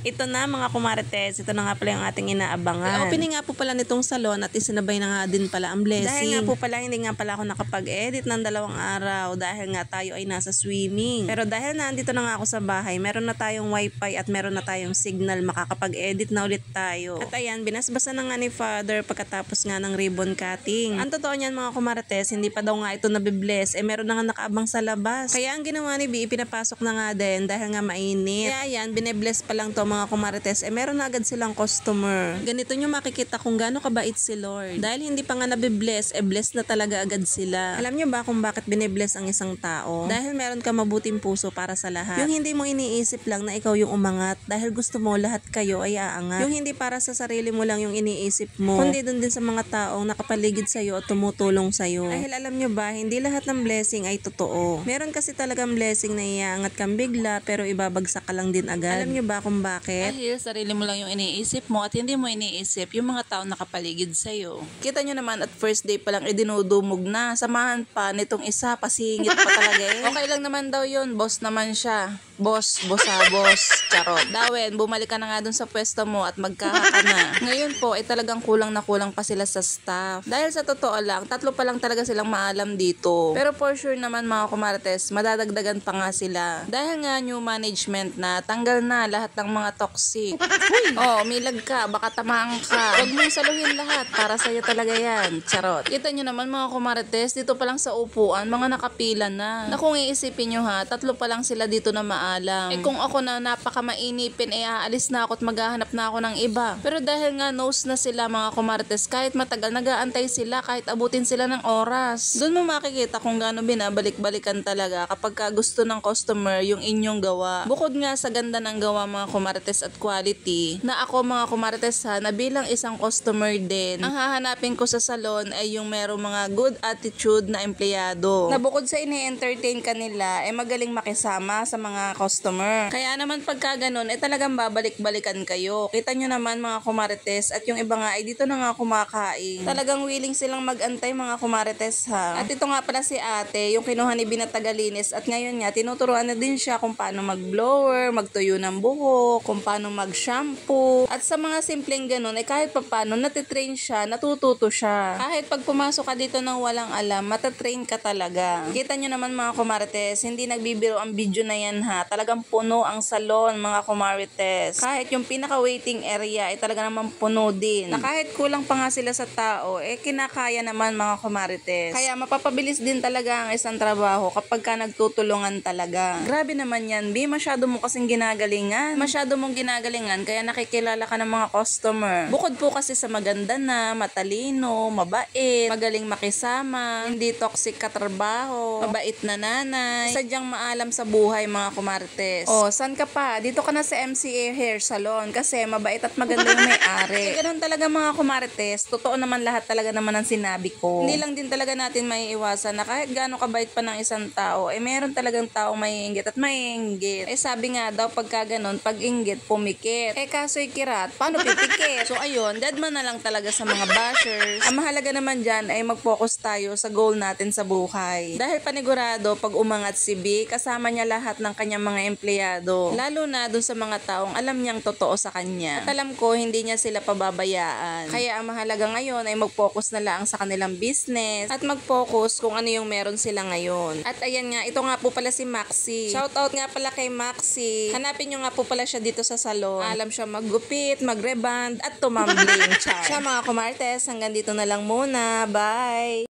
Ito na mga kumarites, ito na nga pala yung ating inaabangan. Opening nga po pala nitong salon at isinabay na nga din pala ang blessing. Dahil nga po pala hindi nga pala ako nakapag-edit ng 2 araw dahil nga tayo ay nasa swimming. Pero dahil nandito na nga ako sa bahay, meron na tayong wifi at meron na tayong signal, makakapag-edit na ulit tayo. At ayan, binasbasan na nga ni Father pagkatapos nga ng ribbon cutting. Ang totoo niyan mga kumarites, hindi pa daw nga ito nabibless, meron na nga nakaabang sa labas. Kaya ang ginawa ni B, pinapasok na nga din dahil nga mainit. Kaya ayan, binebless pa lang to mga kumarites, meron na agad silang customer. Ganito nyo makikita kung gaano kabait si Lord. Dahil hindi pa nga nabibless, bless na talaga agad sila. Alam nyo ba kung bakit binebless ang isang tao? Dahil meron ka mabuting puso para sa lahat. Yung hindi mo iniisip lang na ikaw yung umangat dahil gusto mo lahat kayo ay aangat. Yung hindi para sa sarili mo lang yung iniisip mo, kundi dun din sa mga taong nakapaligid sa'yo at tumutulong sa'yo. Dahil alam nyo ba, hindi lahat ng blessing ay totoo. Meron kasi talagang blessing na iaangat kang bigla pero ibabagsak ka lang din agad. Alam nyo ba kung bakit? Dahil sarili mo lang yung iniisip mo at hindi mo iniisip yung mga tao nakapaligid sa'yo. Kita nyo naman at first day pa lang idinudumog na. Samahan pa nitong isa, pasingit pa talaga eh. Okay lang naman daw yun, boss naman siya. Boss. Charot. Dawen, bumalik ka na nga dun sa pwesto mo at magkahaka na. Ngayon po, talagang kulang na kulang pa sila sa staff. Dahil sa totoo lang, 3 pa lang talaga silang maalam dito. Pero for sure naman mga kumarites, madadagdagan pa nga sila. Dahil nga new management na, tanggal na lahat ng mga toxic. Milag ka, baka tamaan ka. Huwag mong saluhin lahat, para sa'yo talaga yan. Charot. Kita nyo naman mga kumarites, dito pa lang sa upuan, mga nakapila na. Na kung iisipin nyo ha, 3 pa lang sila dito na maalam. Kung ako na napakamainipin, aalis na ako at maghahanap na ako ng iba. Pero dahil nga nose na sila mga kumarites, kahit matagal, nag-aantay sila kahit abutin sila ng oras. Doon mo makikita kung gaano binabalik-balikan talaga kapag ka gusto ng customer yung inyong gawa. Bukod nga sa ganda ng gawa mga kumarites at quality, na ako mga kumarites ha, na bilang isang customer din, ang hahanapin ko sa salon ay yung merong mga good attitude na empleyado. Na bukod sa ini-entertain kanila, magaling makisama sa mga customer. Kaya naman pagka ganun, talagang babalik-balikan kayo. Kita nyo naman mga kumarites at yung iba nga ay dito na nga kumakain. Talagang willing silang mag-antay mga kumarites ha. At ito nga pala si ate, yung kinuha ni Binatagalinis at ngayon nga tinuturuan na din siya kung paano mag-blower, magtuyo ng buhok, kung paano mag-shampoo. At sa mga simpleng ganun, kahit papano natitrain siya, natututo siya. Kahit pag pumasok ka dito ng walang alam, matatrain ka talaga. Kita nyo naman mga kumarites, hindi nagbibiro ang video na yan ha. Talagang puno ang salon mga kumarites. Kahit yung pinaka-waiting area ay talaga naman puno din. Na kahit kulang pa nga sila sa tao, kinakaya naman mga kumarites. Kaya mapapabilis din talaga ang isang trabaho kapag ka nagtutulungan talaga. Grabe naman yan, B. Masyado mo kasing ginagalingan. Masyado mong ginagalingan kaya nakikilala ka ng mga customer. Bukod po kasi sa maganda na, matalino, mabait, magaling makisama, hindi toxic katrabaho, mabait na nanay, sadyang maalam sa buhay mga kumarites. San ka pa? Dito ka na sa MCA Hair Salon kasi mabait at maganda yung may-ari. Ganun talaga mga kumarites. Totoo naman lahat talaga naman ang sinabi ko. Hindi lang din talaga natin maiiwasan na kahit gaano kabait pa ng isang tao, meron talagang taong maiinggit at maiinggit. Sabi nga daw pagka ganun, pag inggit, pumikit. Kaso'y kirat, paano pipikit? So ayun, dead man na lang talaga sa mga bashers. Ang mahalaga naman dyan ay mag-focus tayo sa goal natin sa buhay. Dahil panigurado, pag umangat si B, kasama niya lahat ng kanyang mga empleyado. Lalo na dun sa mga taong alam niyang totoo sa kanya. At alam ko, hindi niya sila pababayaan. Kaya ang mahalaga ngayon ay mag-focus na lang sa kanilang business at mag-focus kung ano yung meron sila ngayon. At ayan nga, ito nga po pala si Maxi. Shoutout nga pala kay Maxi. Hanapin nyo nga po pala siya dito sa salon. Alam siya maggupit, mag-reband at tumambling. Siya mga kumarites, hanggang dito na lang muna. Bye!